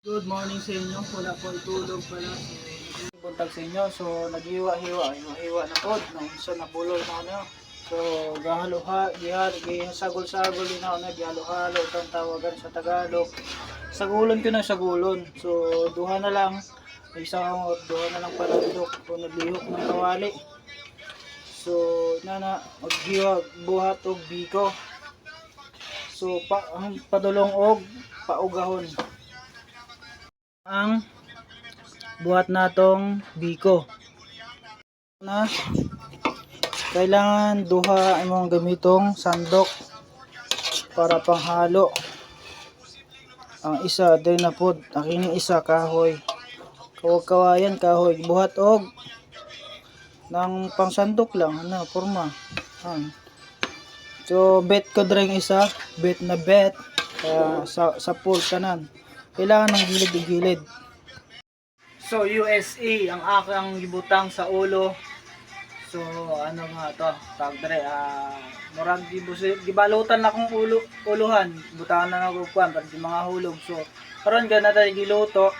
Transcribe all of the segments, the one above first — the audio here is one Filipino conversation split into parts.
Good morning sa inyo. Wala po itulog pala. Buntag sa inyo. So, naghiwa-hiwa na po. Sa nabulol na ano. So, gahalo-ha, sagol-sagol din ako na. Gihalo-halo, itong tawagan sa Tagalog. Sagulon ko na sagulon. So, duha na lang. Duha na lang palandok. So, naglihok ng kawali. So, maghiwa, buhat og biko. So, ang padulong og paugahon. Ang buhat natong biko na kailangan duha imong gamitong sandok para panghalo. Ang isa din na pod aking isa kahoy, kawayan kahoy buhat og ng pangsandok lang ano porma. So bet ko dring isa bet sa pool kanan kailangan ng gilid. So USA ang akang gibutang sa ulo. So ano nga to tag dire murag gibalutan na kong uluhan butangan na ako kuan pag mga hulog. So karon gana tayo giluto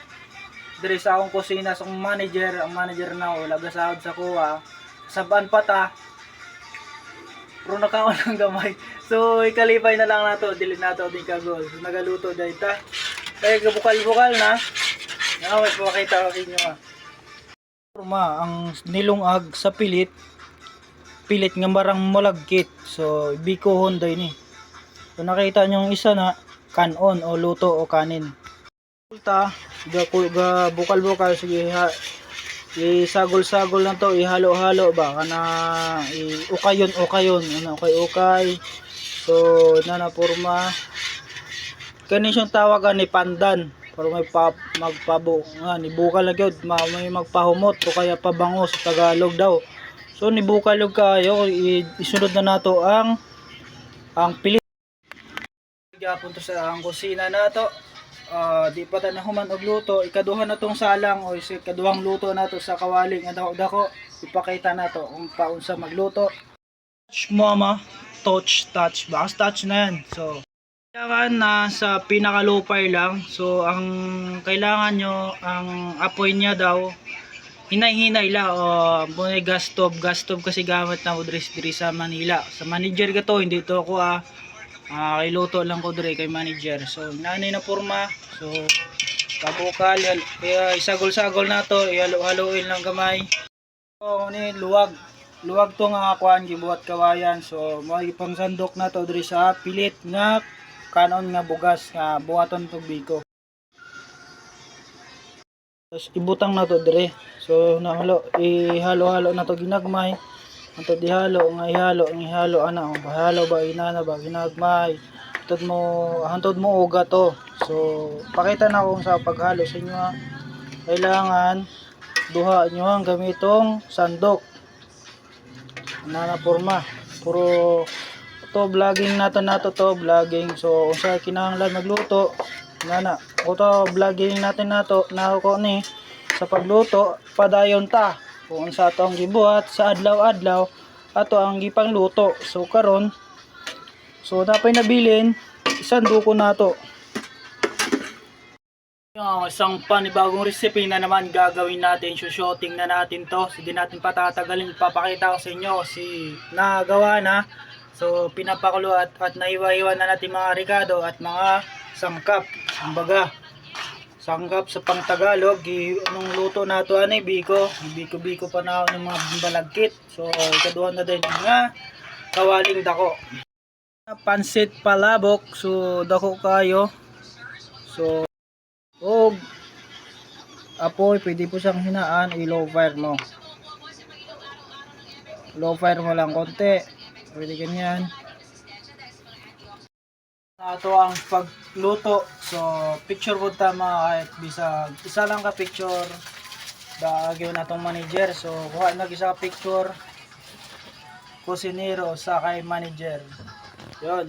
dire sa akong kusina sa akong manager. Ang manager na wala gasahod sa kuha saban pa ta pero nakaon ng gamay. So ikalipay na lang nato dili nato din kagol. So nagaluto dayta kaya gabukal-bukal na. Naway po makita ko kinyo ang nilungag sa pilit nga marang malagkit. So bikohon day ni. So nakita nyo yung isa na kanon o luto o kanin. Kulta bukal-bukal sige isagol-sagol na to, ihalo-halo ba kana ukayon ano ukay. So nanapurma kani siyang tawagan ni pandan para may magpabo nga nibukal na gyud may magpahumot o kaya pabango sa Tagalog daw. So nibukal yung kayo isunod na nato ang pilit. Gapon to sa ang kusina nato. Di pa ta nahuman og luto, ikaduha na tong salang o ikaduhang luto nato sa kawali nga dako ipakita nato kung paunsa magluto. Touch na yan. So kailangan na sa pinakalupay lang. So ang kailangan nyo ang apoy niya daw hinay-hinay lang o muna gas stove kasi gamit na ko diri sa Manila. Sa manager ka to, hindi to ako kay luto lang ko diri kay manager. So nanay na porma. So kabukal isagol-sagol na to, ihalo-haloin lang gamay. So ni luwag to nga kuan gibuhat kawayan. So may pangsandok na to diri sa pilit nga kanon nga bugas nga buhaton to biko. Tapos ibutang na to dire. So ihalo-halo na to ginagmay. Anto ihalo ana bahalo ba inana ba ginagmay. Hantod mo uga to. So pakita na kung sa paghalo sa inyo kailangan duha nyo ang gamitong sandok. Nana porma. Puro to vlogging nato to vlogging. So unsa kinahanglan magluto nana to vlogging natin nato ko ni sa pagluto padayon ta kung unsa atong gibuhat sa adlaw-adlaw ato ang gipangluto. So karon so napay nabilin isanduko nato isang panibagong recipe na naman gagawin natin. Shooting na natin to, hindi natin patatagalin. Ipapakita ko sa inyo si nagawa na. So pinapakulo at naiwa-iwa na natin mga ricado at mga sangkap. Kumbaga sangkap sa pang-Tagalog anong luto nato ani biko pa na ng mga balagkit. So ikaduhan na din nga kawaling dako. Pansit palabok. So dako kayo. So apoy pwede po siyang hinaan low fire mo lang konti. Pwede ganyan. Ito ang pagluto. So picture po tama kahit bisag isa lang ka picture dagyo na tong manager. So kuha na isa ka picture kusinero sa kay manager. Yon.